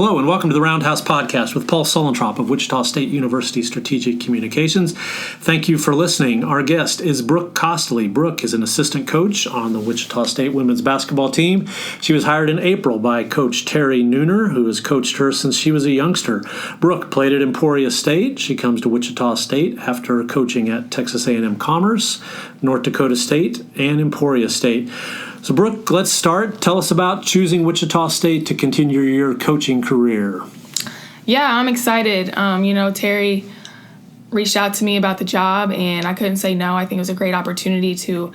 Hello and welcome to the Roundhouse podcast with Paul Sulentrop of Wichita State University Strategic Communications. Thank you for listening. Our guest is Brooke Costley. Brooke is an assistant coach on the Wichita State women's basketball team. She was hired in April by Coach Terry Nooner, who has coached her since she was a youngster. Brooke played at Emporia State. She comes to Wichita State after coaching at Texas A&M Commerce, North Dakota State, and Emporia State. So, Brooke, let's start. Tell us about choosing Wichita State to continue your coaching career. Yeah, I'm excited. Terry reached out to me about the job, and I couldn't say no. I think it was a great opportunity to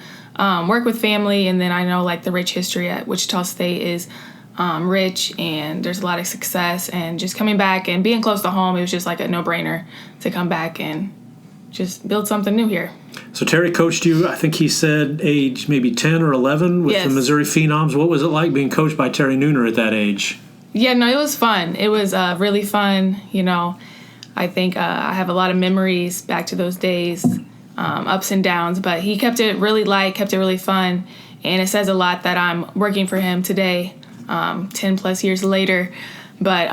work with family, and then I know, the rich history at Wichita State is rich, and there's a lot of success. And just coming back and being close to home, it was just like a no-brainer to come back and just build something new here. So Terry coached you, I think he said, age maybe 10 or 11 with the Missouri Phenoms. What was it like being coached by Terry Nooner at that age? Yeah, no, it was fun. It was really fun. I think I have a lot of memories back to those days, ups and downs. But he kept it really light, kept it really fun. And it says a lot that I'm working for him today, 10 plus years later. But,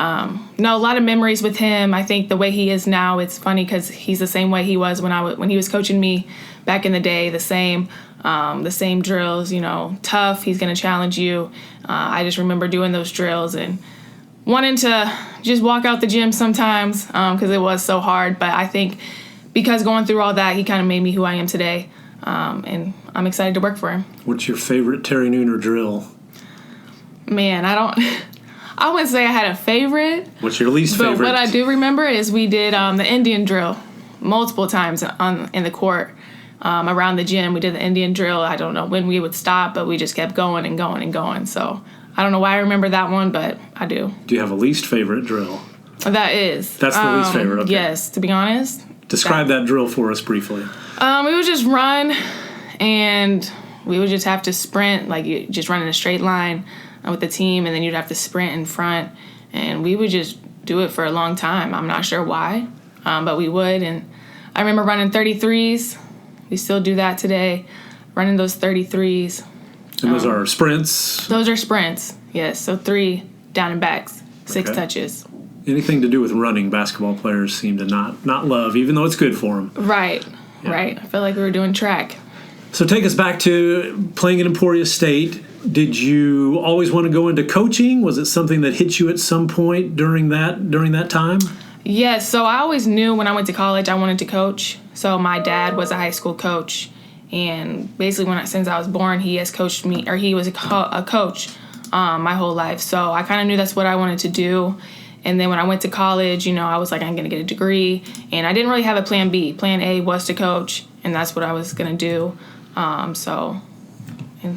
no, a lot of memories with him. I think the way he is now, it's funny because he's the same way he was when he was coaching me back in the day, the same drills, tough. He's going to challenge you. I just remember doing those drills and wanting to just walk out the gym sometimes because it was so hard. But I think because going through all that, he kind of made me who I am today. And I'm excited to work for him. What's your favorite Terry Nooner drill? Man, I wouldn't say I had a favorite. What's your least favorite? But what I do remember is we did the Indian drill multiple times in the court around the gym. We did the Indian drill. I don't know when we would stop, but we just kept going and going and going. So I don't know why I remember that one, but I do. Do you have a least favorite drill? That's the least favorite, okay. Yes, to be honest. Describe that drill for us briefly. We would just run, and we would just have to sprint, you just run in a straight line with the team, and then you'd have to sprint in front, and we would just do it for a long time. I'm not sure why, but we would. And I remember running 33s. We still do that today, running those 33s. And those are sprints? Those are sprints, yes. So 3 down and backs, 6 touches. Anything to do with running, basketball players seem to not love, even though it's good for them. Right. I feel like we were doing track. So take us back to playing at Emporia State. Did you always want to go into coaching? Was it something that hit you at some point during that time? Yes. So I always knew when I went to college I wanted to coach. So my dad was a high school coach, and basically since I was born, he has coached me, or he was a coach my whole life. So I kind of knew that's what I wanted to do. And then when I went to college, I was like, I'm going to get a degree, and I didn't really have a plan B. Plan A was to coach, and that's what I was going to do. And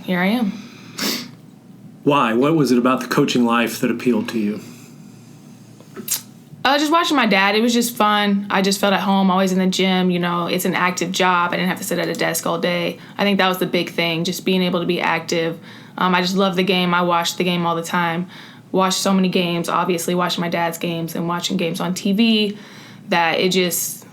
here I am. Why? What was it about the coaching life that appealed to you? Just watching my dad. It was just fun. I just felt at home, always in the gym. It's an active job. I didn't have to sit at a desk all day. I think that was the big thing, just being able to be active. I just love the game. I watched the game all the time. Watched so many games, obviously watching my dad's games and watching games on TV, that it just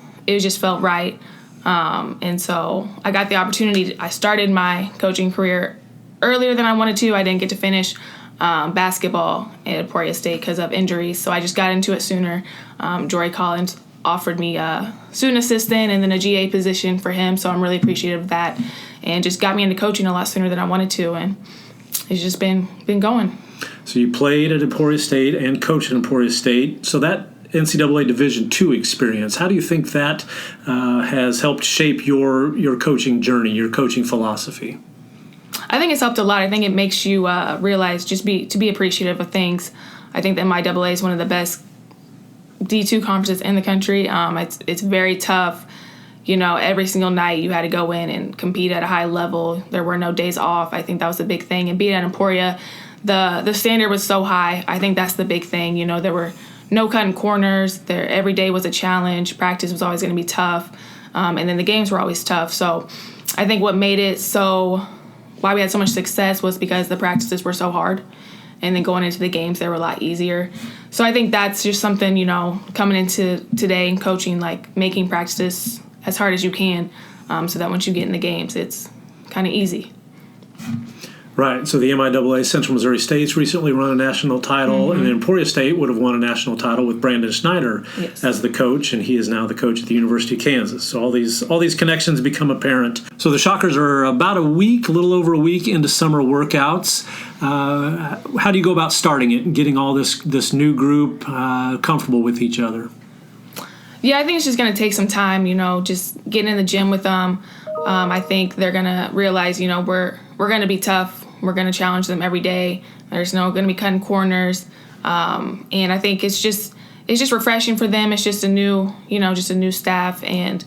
felt right. And so I got the opportunity. I started my coaching career earlier than I wanted to. I didn't get to finish basketball at Emporia State because of injuries, so I just got into it sooner. Jory Collins offered me a student assistant and then a GA position for him, so I'm really appreciative of that, and just got me into coaching a lot sooner than I wanted to, and it's just been going. So you played at Emporia State and coached at Emporia State. So that NCAA Division II experience, how do you think that has helped shape your coaching journey, your coaching philosophy? I think it's helped a lot. I think it makes you realize to be appreciative of things. I think that MIAA is one of the best D2 conferences in the country. It's very tough. Every single night you had to go in and compete at a high level. There were no days off. I think that was the big thing. And being at Emporia, the standard was so high. I think that's the big thing. There were no cutting corners. Every day was a challenge. Practice was always going to be tough. And then the games were always tough. So I think what made it why we had so much success was because the practices were so hard. And then going into the games, they were a lot easier. So I think that's just something, coming into today and coaching, making practices as hard as you can so that once you get in the games, it's kind of easy. Right. So the MIAA Central Missouri State's recently won a national title, and then Emporia State would have won a national title with Brandon Schneider as the coach, and he is now the coach at the University of Kansas. So all these connections become apparent. So the Shockers are about a little over a week into summer workouts. How do you go about starting it and getting all this new group comfortable with each other? Yeah, I think it's just going to take some time, just getting in the gym with them. I think they're going to realize, we're going to be tough. We're going to challenge them every day. There's no going to be cutting corners. And I think it's just refreshing for them. It's just a new staff, and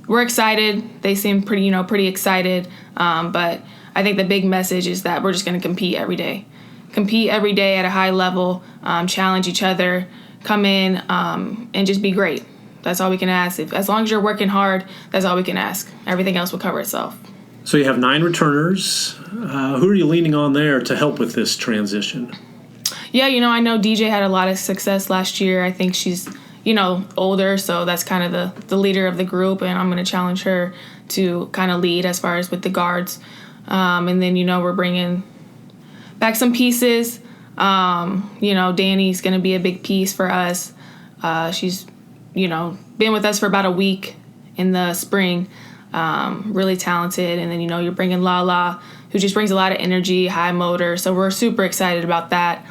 we're excited. They seem pretty excited. But I think the big message is that we're just going to compete every day at a high level, challenge each other, come in, and just be great. That's all we can ask. As long as you're working hard, that's all we can ask. Everything else will cover itself. So you have 9 returners. Who are you leaning on there to help with this transition? Yeah, I know DJ had a lot of success last year. I think she's, older, so that's kind of the leader of the group, and I'm going to challenge her to kind of lead as far as with the guards. And then, we're bringing back some pieces. Danny's going to be a big piece for us. She's, been with us for about a week in the spring. Really talented. And then, you're bringing Lala, who just brings a lot of energy, high motor. So we're super excited about that.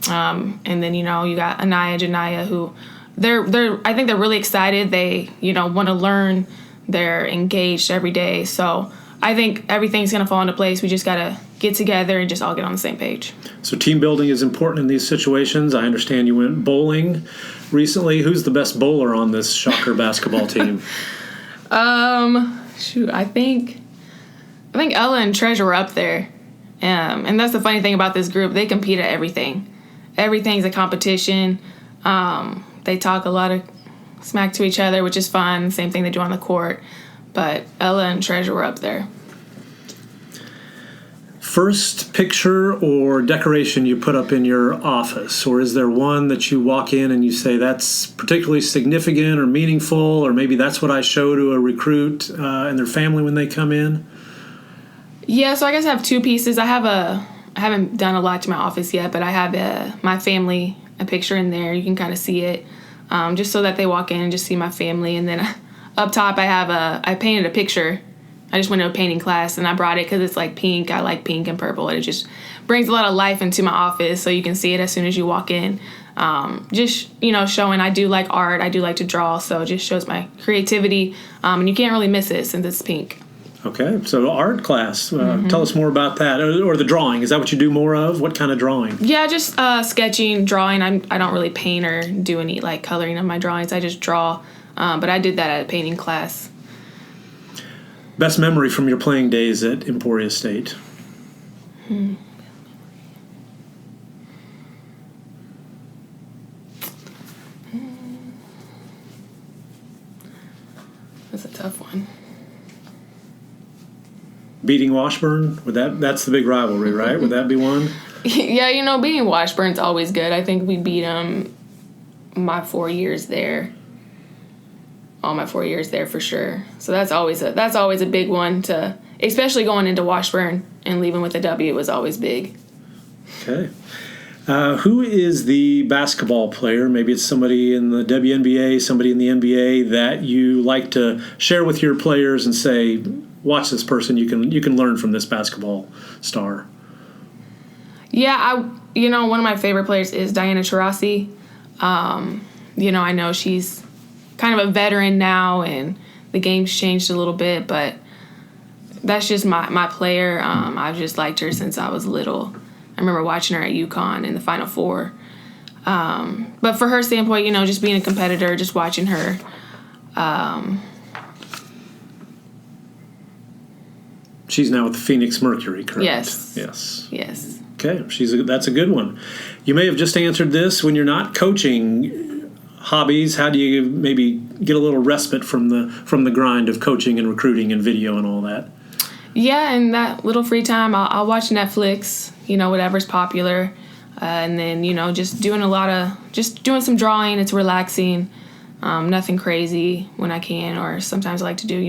And then, you got Anaya, Janaya, who I think they're really excited. They, want to learn. They're engaged every day. So I think everything's going to fall into place. We just got to get together and just all get on the same page. So team building is important in these situations. I understand you went bowling recently. Who's the best bowler on this Shocker basketball team? I think Ella and Treasure were up there. And that's the funny thing about this group. They compete at everything. Everything's a competition. They talk a lot of smack to each other, which is fun. Same thing they do on the court. But Ella and Treasure were up there. First picture or decoration you put up in your office, or is there one that you walk in and you say that's particularly significant or meaningful, or maybe that's what I show to a recruit and their family when they come in? Yeah, so I guess I have 2 pieces. I haven't done a lot to my office yet, but I have my family, a picture in there. You can kind of see it, just so that they walk in and just see my family. And then up top I painted a picture. I just went to a painting class, and I brought it because it's like pink. I like pink and purple, and it just brings a lot of life into my office, so you can see it as soon as you walk in. Just, showing I do like art. I do like to draw, so it just shows my creativity, and you can't really miss it since it's pink. Okay, so art class. Tell us more about that, or the drawing. Is that what you do more of? What kind of drawing? Yeah, just sketching, drawing. I don't really paint or do any coloring of my drawings. I just draw, but I did that at a painting class. Best memory from your playing days at Emporia State? That's a tough one. Beating Washburn? That's the big rivalry, right? Would that be one? Yeah, beating Washburn's always good. I think we beat them my 4 years there. All my 4 years there for sure. So that's always a big one especially going into Washburn and leaving with a W was always big. Okay. Who is the basketball player? Maybe it's somebody in the WNBA, somebody in the NBA that you like to share with your players and say, watch this person. You can learn from this basketball star. Yeah, one of my favorite players is Diana Taurasi. I know she's kind of a veteran now, and the game's changed a little bit, but that's just my player. I've just liked her since I was little. I remember watching her at UConn in the Final Four. But for her standpoint, just being a competitor, just watching her. She's now with the Phoenix Mercury, correct? Yes. Okay, that's a good one. You may have just answered this. When you're not coaching, hobbies, how do you maybe get a little respite from the grind of coaching and recruiting and video and all that? Yeah, and that little free time, I'll watch Netflix, whatever's popular, and then just doing some drawing. It's relaxing, nothing crazy when I can, or sometimes I like to do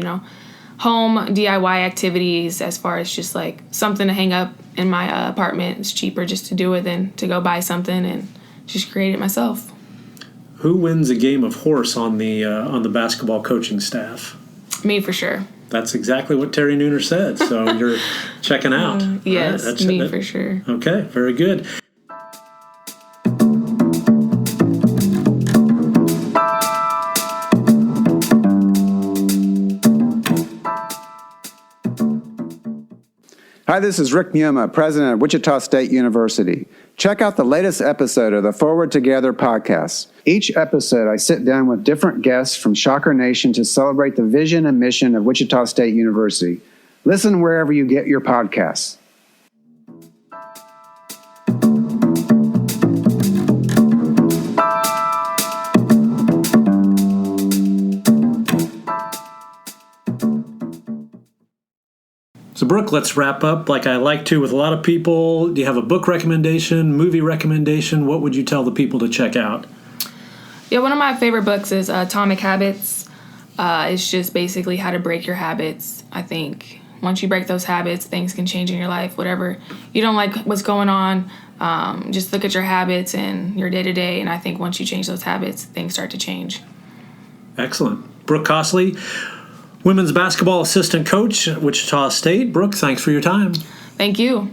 home DIY activities as far as just something to hang up in my apartment. It's cheaper just to do it than to go buy something and just create it myself. Who wins a game of horse on the basketball coaching staff? Me, for sure. That's exactly what Terry Nooner said. So you're checking out. Yes, right, me for sure. Okay, very good. Hi, this is Rick Muma, president of Wichita State University. Check out the latest episode of the Forward Together podcast. Each episode, I sit down with different guests from Shocker Nation to celebrate the vision and mission of Wichita State University. Listen wherever you get your podcasts. So, Brooke, let's wrap up like I like to with a lot of people. Do you have a book recommendation, movie recommendation? What would you tell the people to check out? Yeah, one of my favorite books is Atomic Habits. It's just basically how to break your habits. I think once you break those habits, things can change in your life. Whatever you don't like what's going on, just look at your habits and your day-to-day, and I think once you change those habits, things start to change. Excellent. Brooke Costley, women's basketball assistant coach at Wichita State. Brooke, thanks for your time. Thank you.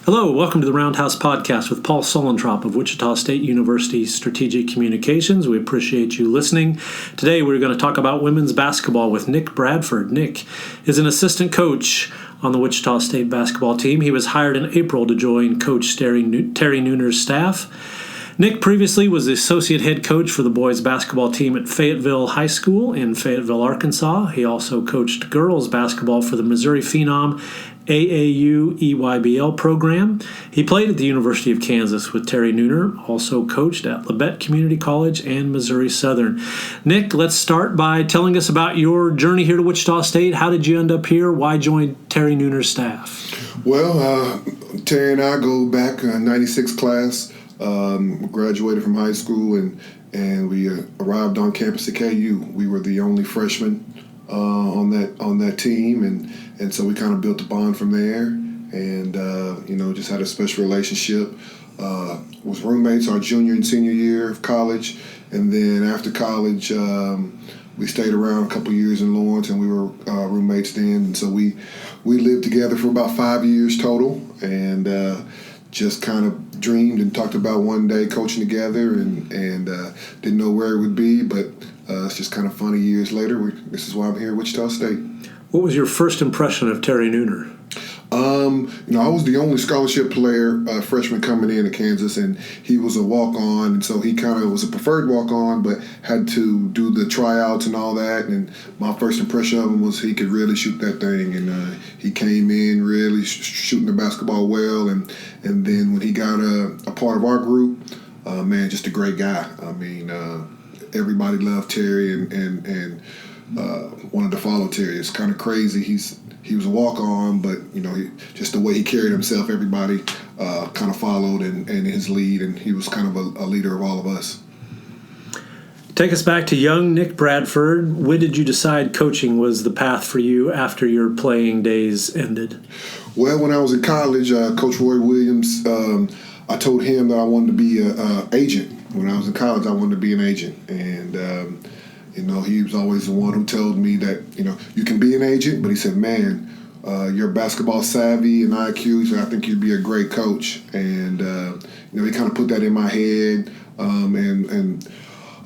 Hello, welcome to the Roundhouse podcast with Paul Sulentrop of Wichita State University Strategic Communications. We appreciate you listening. Today we're going to talk about women's basketball with Nick Bradford. Nick is an assistant coach on the Wichita State basketball team. He was hired in April to join Coach Terry Nooner's staff. Nick previously was the associate head coach for the boys basketball team at Fayetteville High School in Fayetteville, Arkansas. He also coached girls basketball for the Missouri Phenom AAU EYBL program. He played at the University of Kansas with Terry Nooner, also coached at Labette Community College and Missouri Southern. Nick, let's start by telling us about your journey here to Wichita State. How did you end up here? Why join Terry Nooner's staff? Well, Terry and I go back 96 class. Graduated from high school and we arrived on campus at KU. We were the only freshmen on that team, and so we kind of built a bond from there, and just had a special relationship. Was roommates our junior and senior year of college, and then after college we stayed around a couple years in Lawrence, and we were roommates then, and so we lived together for about 5 years total, and just kind of dreamed and talked about one day coaching together, and didn't know where it would be, but it's just kind of funny years later. This is why I'm here at Wichita State. What was your first impression of Terry Nooner? I was the only scholarship player, freshman coming in at Kansas, and he was a walk-on, and so he kind of was a preferred walk-on, but had to do the tryouts and all that, and my first impression of him was he could really shoot that thing, and he came in really shooting the basketball well, and then when he got a part of our group, just a great guy. I mean, everybody loved Terry and wanted to follow Terry. It's kind of crazy. He was a walk-on, but just the way he carried himself, everybody kind of followed in his lead, and he was kind of a leader of all of us. Take us back to young Nick Bradford. When did you decide coaching was the path for you after your playing days ended? Well, when I was in college, Coach Roy Williams, I told him that I wanted to be an agent. When I was in college, I wanted to be an agent, and he was always the one who told me that, you can be an agent, but he said, man, you're basketball savvy and IQ, so I think you'd be a great coach. And, he kind of put that in my head. And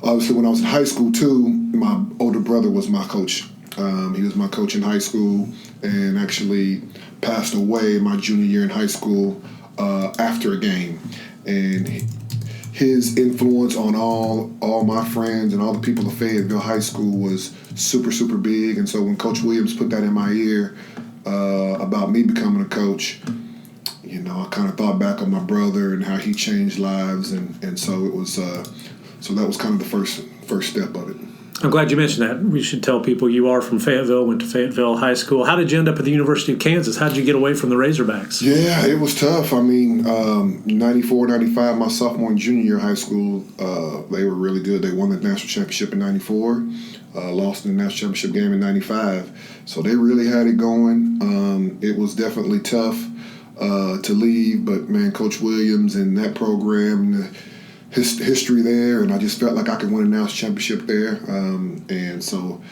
obviously when I was in high school too, my older brother was my coach. He was my coach in high school and actually passed away my junior year in high school after a game. And his influence on all my friends and all the people of Fayetteville High School was super, super big. And so when Coach Williams put that in my ear about me becoming a coach, I kind of thought back on my brother and how he changed lives. And so it was, so that was kind of the first step of it. I'm glad you mentioned that. We should tell people you are from Fayetteville, went to Fayetteville High School. How did you end up at the University of Kansas? How did you get away from the Razorbacks? Yeah, it was tough. I mean, 94, 95, my sophomore and junior year of high school, they were really good. They won the national championship in 94, lost in the national championship game in 95. So they really had it going. It was definitely tough to leave, but, man, Coach Williams and that program, history there, and I just felt like I could win a national championship there. And so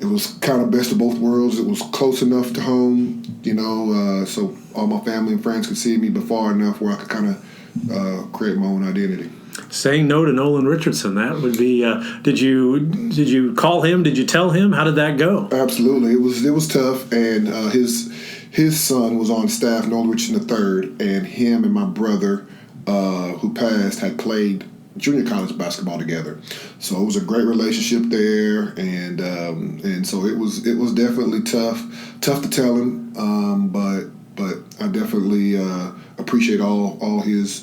it was kind of best of both worlds. It was close enough to home, so all my family and friends could see me, but far enough where I could kind of create my own identity. Saying no to Nolan Richardson, that would be. Did you call him? Did you tell him? How did that go? Absolutely, it was tough, and his son was on staff, Nolan Richardson III, and him and my brother, who passed, had played junior college basketball together. So it was a great relationship there, and so it was definitely tough to tell him, but I definitely appreciate all his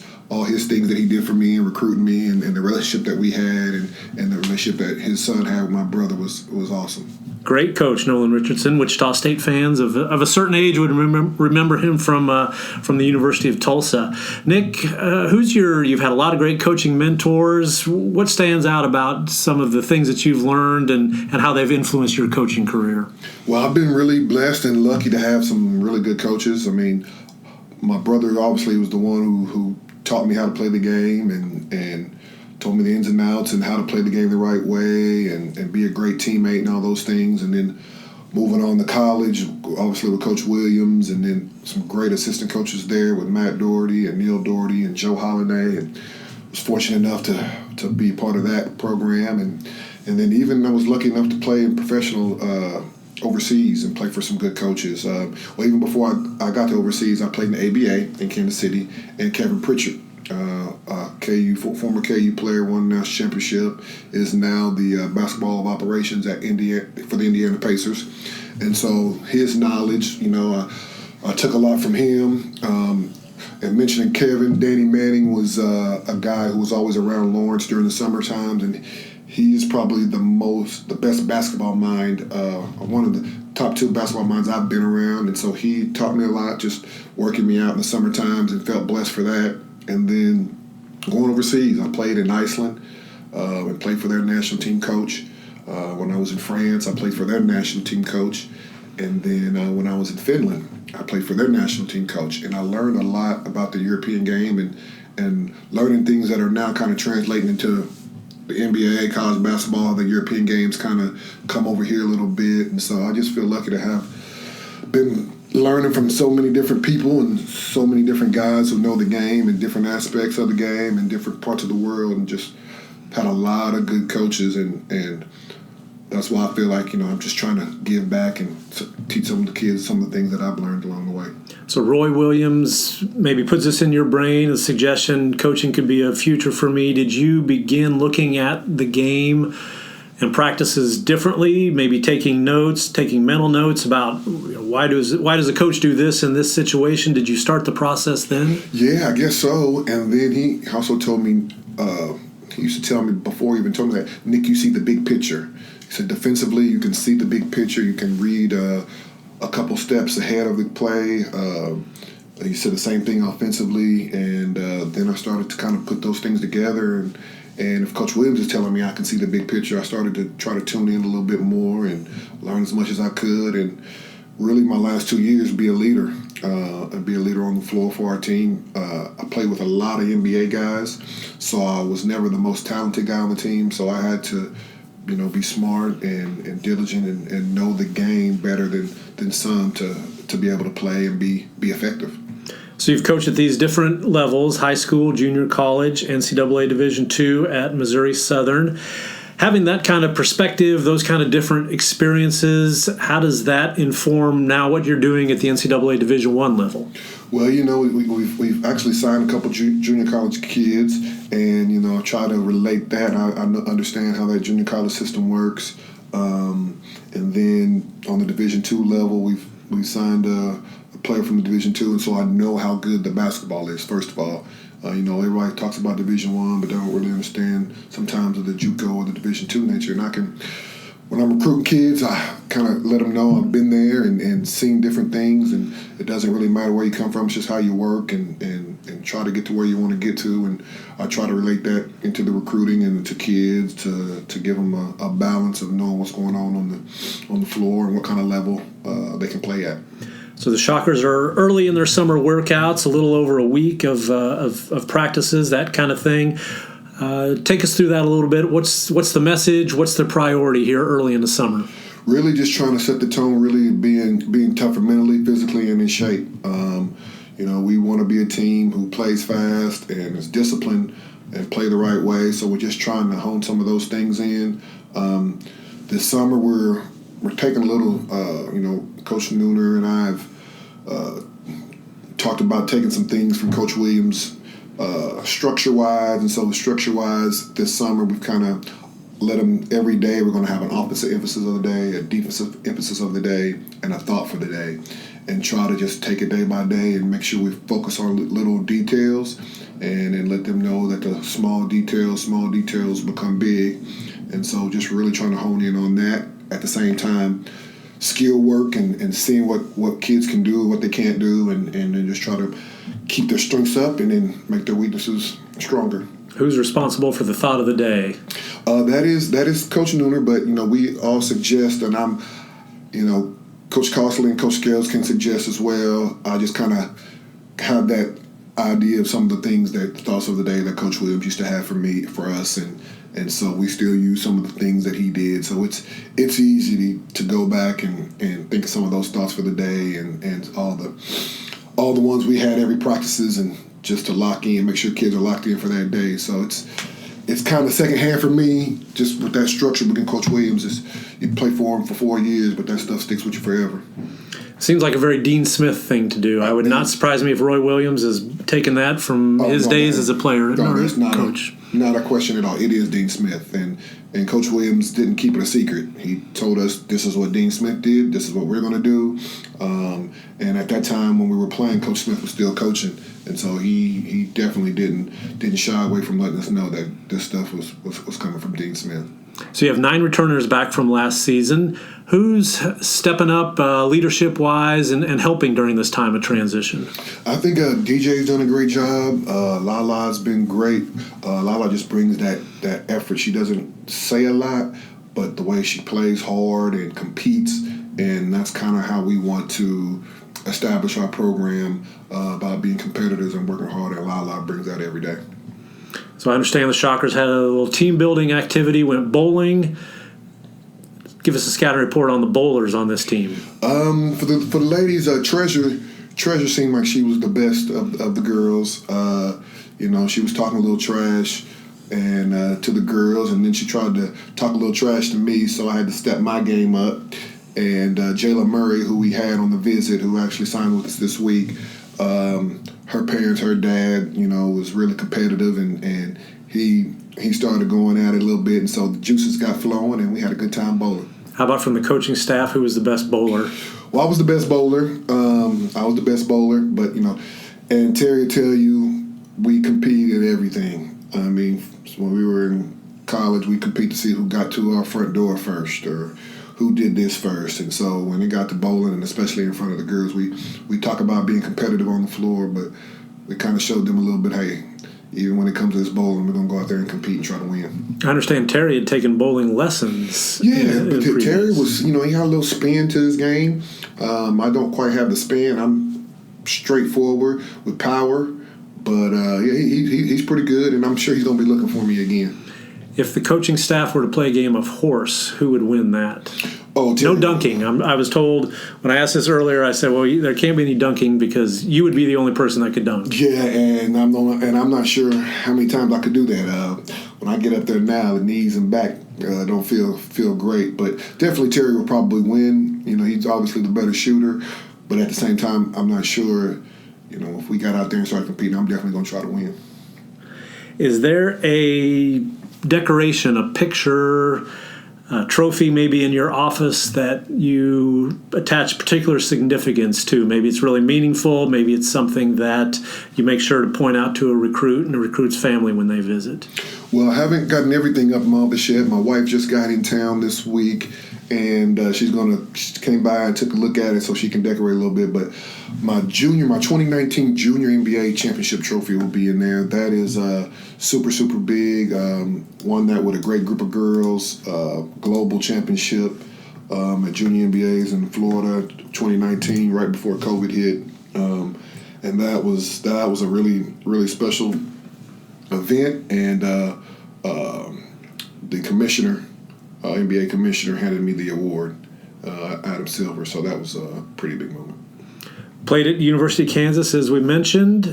things that he did for me and recruiting me, and the relationship that we had, and the relationship that his son had with my brother was awesome. Great coach, Nolan Richardson. Wichita State fans of a certain age would remember him from the University of Tulsa. Nick, you've had a lot of great coaching mentors. What stands out about some of the things that you've learned and how they've influenced your coaching career? Well, I've been really blessed and lucky to have some really good coaches. I mean, my brother obviously was the one who taught me how to play the game and told me the ins and outs and how to play the game the right way and be a great teammate and all those things. And then moving on to college, obviously with Coach Williams, and then some great assistant coaches there with Matt Doherty and Neil Doherty and Joe Holiday, and was fortunate enough to be part of that program. And then even I was lucky enough to play in professional overseas and play for some good coaches. Even before I got to overseas, I played in the ABA in Kansas City, and Kevin Pritchard, former KU player, won the national championship, is now the basketball of operations at for the Indiana Pacers. And so his knowledge, I took a lot from him. And mentioning Kevin, Danny Manning was a guy who was always around Lawrence during the summer times, and he's probably the best basketball mind, one of the top two basketball minds I've been around. And so he taught me a lot, just working me out in the summer times, and felt blessed for that. And then going overseas, I played in Iceland and played for their national team coach. When I was in France, I played for their national team coach. And then when I was in Finland, I played for their national team coach. And I learned a lot about the European game and learning things that are now kind of translating into the NBA, college basketball, the European games kind of come over here a little bit. And so I just feel lucky to have been learning from so many different people and so many different guys who know the game and different aspects of the game and different parts of the world, and just had a lot of good coaches, and that's why I feel like, I'm just trying to give back and teach some of the kids some of the things that I've learned along the way. So Roy Williams maybe puts this in your brain, a suggestion, coaching could be a future for me. Did you begin looking at the game and practices differently, maybe taking mental notes about why does a coach do this in this situation? Did you start the process then? Yeah, I guess so. And then he also told me, he used to tell me before he even told me that, Nick, you see the big picture. He said defensively, you can see the big picture. You can read a couple steps ahead of the play. He said the same thing offensively. And then I started to kind of put those things together. And if Coach Williams is telling me I can see the big picture, I started to try to tune in a little bit more and learn as much as I could. And really my last 2 years, be a leader and be a leader on the floor for our team. I played with a lot of NBA guys, so I was never the most talented guy on the team. So I had to, be smart and diligent and know the game better than some to be able to play and be effective. So you've coached at these different levels, high school, junior college, NCAA Division II at Missouri Southern. Having that kind of perspective, those kind of different experiences, how does that inform now what you're doing at the NCAA Division I level? Well, we've actually signed a couple junior college kids, and, I try to relate that. I understand how that junior college system works. And then on the Division II level, we signed a player from from the Division II, and so I know how good the basketball is. First of all, everybody talks about Division I, but they don't really understand sometimes of the JUCO or the Division II nature. And when I'm recruiting kids, I kind of let them know I've been there and seen different things, and it doesn't really matter where you come from. It's just how you work and try to get to where you want to get to. And I try to relate that into the recruiting and to kids to give them a balance of knowing what's going on the floor and what kind of level they can play at. So the Shockers are early in their summer workouts, a little over a week of practices, that kind of thing. Take us through that a little bit. What's the message? What's the priority here early in the summer? Really just trying to set the tone, really being tougher mentally, physically, and in shape. We want to be a team who plays fast and is disciplined and play the right way. So we're just trying to hone some of those things in. This summer we're taking a little, Coach Nooner and I have talked about taking some things from Coach Williams structure-wise. And so structure-wise this summer we've kind of let them every day. We're going to have an offensive emphasis of the day, a defensive emphasis of the day, and a thought for the day. And try to just take it day by day and make sure we focus on little details and then let them know that the small details become big. And so just really trying to hone in on that. At the same time, skill work and seeing what kids can do, what they can't do, and then just try to keep their strengths up and then make their weaknesses stronger. Who's responsible for the thought of the day? That is Coach Nooner, but we all suggest, and I'm, Coach Costley and Coach Scales can suggest as well. I just kind of have that idea of some of the things the thoughts of the day that Coach Williams used to have for us, and so we still use some of the things that he did. So it's easy to go back and think of some of those thoughts for the day and all the ones we had every practices and just to lock in, make sure kids are locked in for that day. So it's kind of secondhand for me, just with that structure within Coach Williams. Is you play for him for 4 years, but that stuff sticks with you forever. Seems like a very Dean Smith thing to do. I would not surprise me if Roy Williams has taken that from his days as a player or coach. Not a question at all. It is Dean Smith, and Coach Williams didn't keep it a secret. He told us this is what Dean Smith did. This is what we're going to do. And at that time when we were playing, Coach Smith was still coaching, and so he definitely didn't shy away from letting us know that this stuff was coming from Dean Smith. So you have 9 returners back from last season. Who's stepping up leadership-wise and helping during this time of transition? I think DJ's done a great job. Lala's been great. Lala just brings that effort. She doesn't say a lot, but the way she plays hard and competes, and that's kind of how we want to establish our program about being competitors and working hard, and Lala brings that every day. So I understand the Shockers had a little team-building activity, went bowling. Give us a scouting report on the bowlers on this team. For the ladies, Treasure seemed like she was the best of the girls. She was talking a little trash and to the girls, and then she tried to talk a little trash to me, so I had to step my game up. And Jayla Murray, who we had on the visit, who actually signed with us this week, her parents, her dad, was really competitive, and he started going at it a little bit, and so the juices got flowing, and we had a good time bowling. How about from the coaching staff? Who was the best bowler? Well, I was the best bowler. But and Terry will tell you, we competed at everything. I mean, when we were in college, we compete to see who got to our front door first, or who did this first. And so when it got to bowling, and especially in front of the girls, we talk about being competitive on the floor, but we kind of showed them a little bit, hey, even when it comes to this bowling, we're going to go out there and compete and try to win. I understand Terry had taken bowling lessons. Yeah, but Terry was, he had a little spin to his game. I don't quite have the spin. I'm straightforward with power, but he's pretty good, and I'm sure he's going to be looking for me again. If the coaching staff were to play a game of horse, who would win that? Oh, Terry. No dunking. I was told when I asked this earlier, I said, well, there can't be any dunking because you would be the only person that could dunk. Yeah, and I'm not sure how many times I could do that. When I get up there now, the knees and back don't feel great. But definitely Terry will probably win. He's obviously the better shooter. But at the same time, I'm not sure, if we got out there and started competing, I'm definitely going to try to win. Is there a decoration, a picture, trophy maybe in your office that you attach particular significance to? Maybe it's really meaningful. Maybe it's something that you make sure to point out to a recruit and a recruit's family when they visit. Well, I haven't gotten everything up in my office yet. My wife just got in town this week, and she came by and took a look at it so she can decorate a little bit. But my 2019 Junior NBA Championship trophy will be in there. That is super, super big. Won that with a great group of girls. Global championship at Junior NBAs in Florida, 2019, right before COVID hit. And that was a really, really special event. And the commissioner, NBA commissioner, handed me the award, Adam Silver. So that was a pretty big moment. Played at University of Kansas, as we mentioned.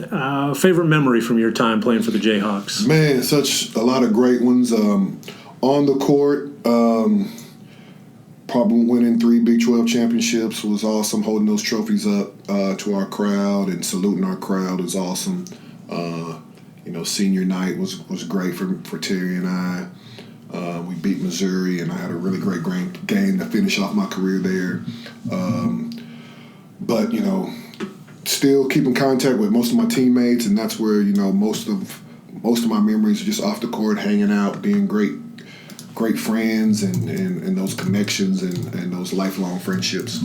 Favorite memory from your time playing for the Jayhawks? Man, such a lot of great ones. On the court, probably winning 3 Big 12 championships was awesome. Holding those trophies up to our crowd and saluting our crowd was awesome. Senior night was great for Terry and I. We beat Missouri, and I had a really great game to finish off my career there. But still keep in contact with most of my teammates, and that's where most of my memories are just off the court, hanging out, being great friends, and those connections and those lifelong friendships.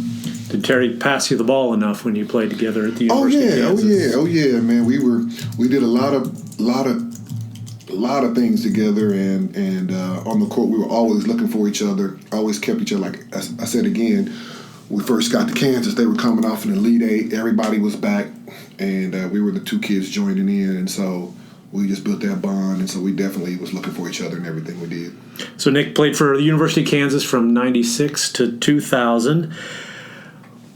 Did Terry pass you the ball enough when you played together at the University of Kansas? Oh yeah, man. We did a lot of things together, and on the court we were always looking for each other. Always kept each other. Like I said again, we first got to Kansas, they were coming off an Elite Eight. Everybody was back, and we were the 2 kids joining in, and so we just built that bond, and so we definitely was looking for each other in everything we did. So Nick played for the University of Kansas from 96 to 2000.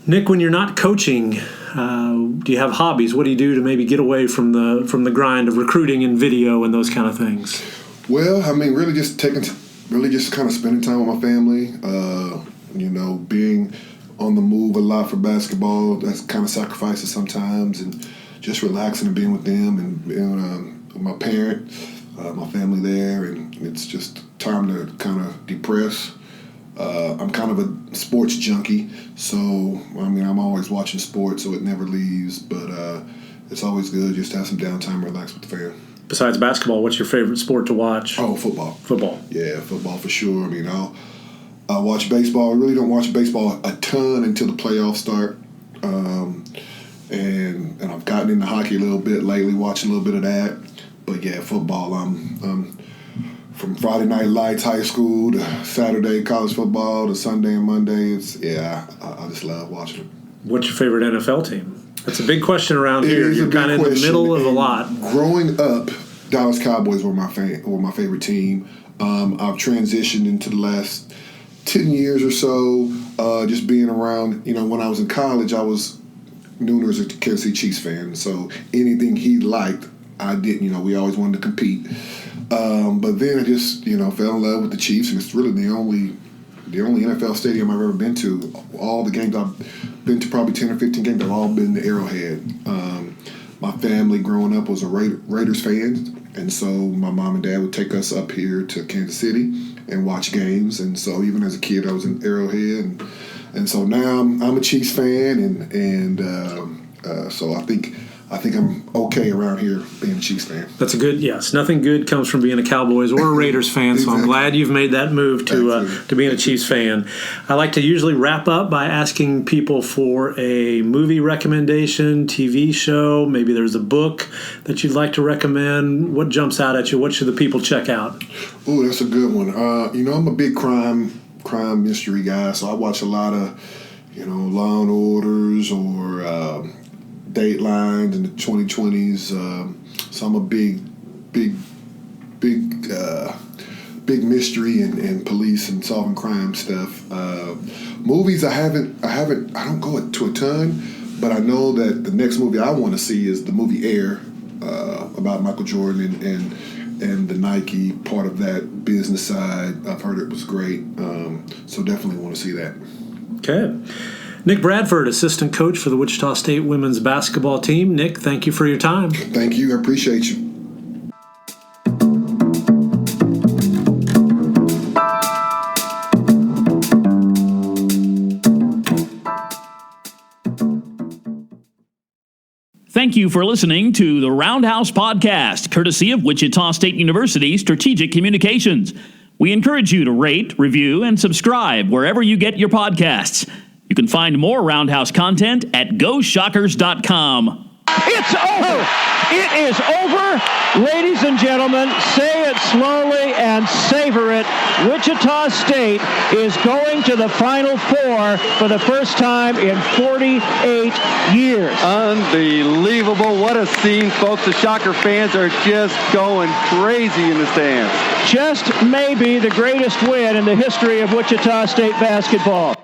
Nick, when you're not coaching, do you have hobbies? What do you do to maybe get away from the grind of recruiting and video and those kind of things? Well, I mean, really just kind of spending time with my family, being on the move a lot for basketball. That's kind of sacrifices sometimes, and just relaxing and being with them and being with my parent, my family there, and it's just time to kind of depress. I'm kind of a sports junkie, so I'm always watching sports, so it never leaves. But it's always good just to have some downtime, relax with the family. Besides basketball, what's your favorite sport to watch? Oh, football. Football. Yeah, football for sure. I watch baseball. I really don't watch baseball a ton until the playoffs start. And I've gotten into hockey a little bit lately, watching a little bit of that. But yeah, football. I'm from Friday Night Lights, high school, to Saturday college football, to Sunday and Monday. I just love watching it. What's your favorite NFL team? That's a big question around here. You're kind of in the middle of a lot. Growing up, Dallas Cowboys were my favorite team. I've transitioned into the last 10 years or so, just being around. When I was in college, I was known as a Kansas City Chiefs fan. So anything he liked, I did. We always wanted to compete. But then I just, fell in love with the Chiefs, and it's really the only NFL stadium I've ever been to. All the games I've been to, probably 10 or 15 games, have all been the Arrowhead. My family growing up was a Raiders fan, and so my mom and dad would take us up here to Kansas City and watch games. And so even as a kid, I was in Arrowhead, and so now I'm a Chiefs fan, and so I think I'm okay around here being a Chiefs fan. That's a good, yes. Nothing good comes from being a Cowboys or a Raiders fan, so I'm glad you've made that move to being a Chiefs fan. I like to usually wrap up by asking people for a movie recommendation, TV show. Maybe there's a book that you'd like to recommend. What jumps out at you? What should the people check out? Oh, that's a good one. I'm a big crime mystery guy, so I watch a lot of, Law and Orders or Datelines in the 2020s. So I'm a big mystery and police and solving crime stuff. Movies, I don't go to a ton, but I know that the next movie I want to see is the movie Air, about Michael Jordan and the Nike part of that business side. I've heard it was great, so definitely want to see that. Okay. Nick Bradford, assistant coach for the Wichita State women's basketball team. Nick, thank you for your time. Thank you. I appreciate you. Thank you for listening to the Roundhouse podcast, courtesy of Wichita State University Strategic Communications. We encourage you to rate, review, and subscribe wherever you get your podcasts. You can find more Roundhouse content at GoShockers.com. It's over. It is over. Ladies and gentlemen, say it slowly and savor it. Wichita State is going to the Final Four for the first time in 48 years. Unbelievable. What a scene, folks. The Shocker fans are just going crazy in the stands. Just maybe the greatest win in the history of Wichita State basketball.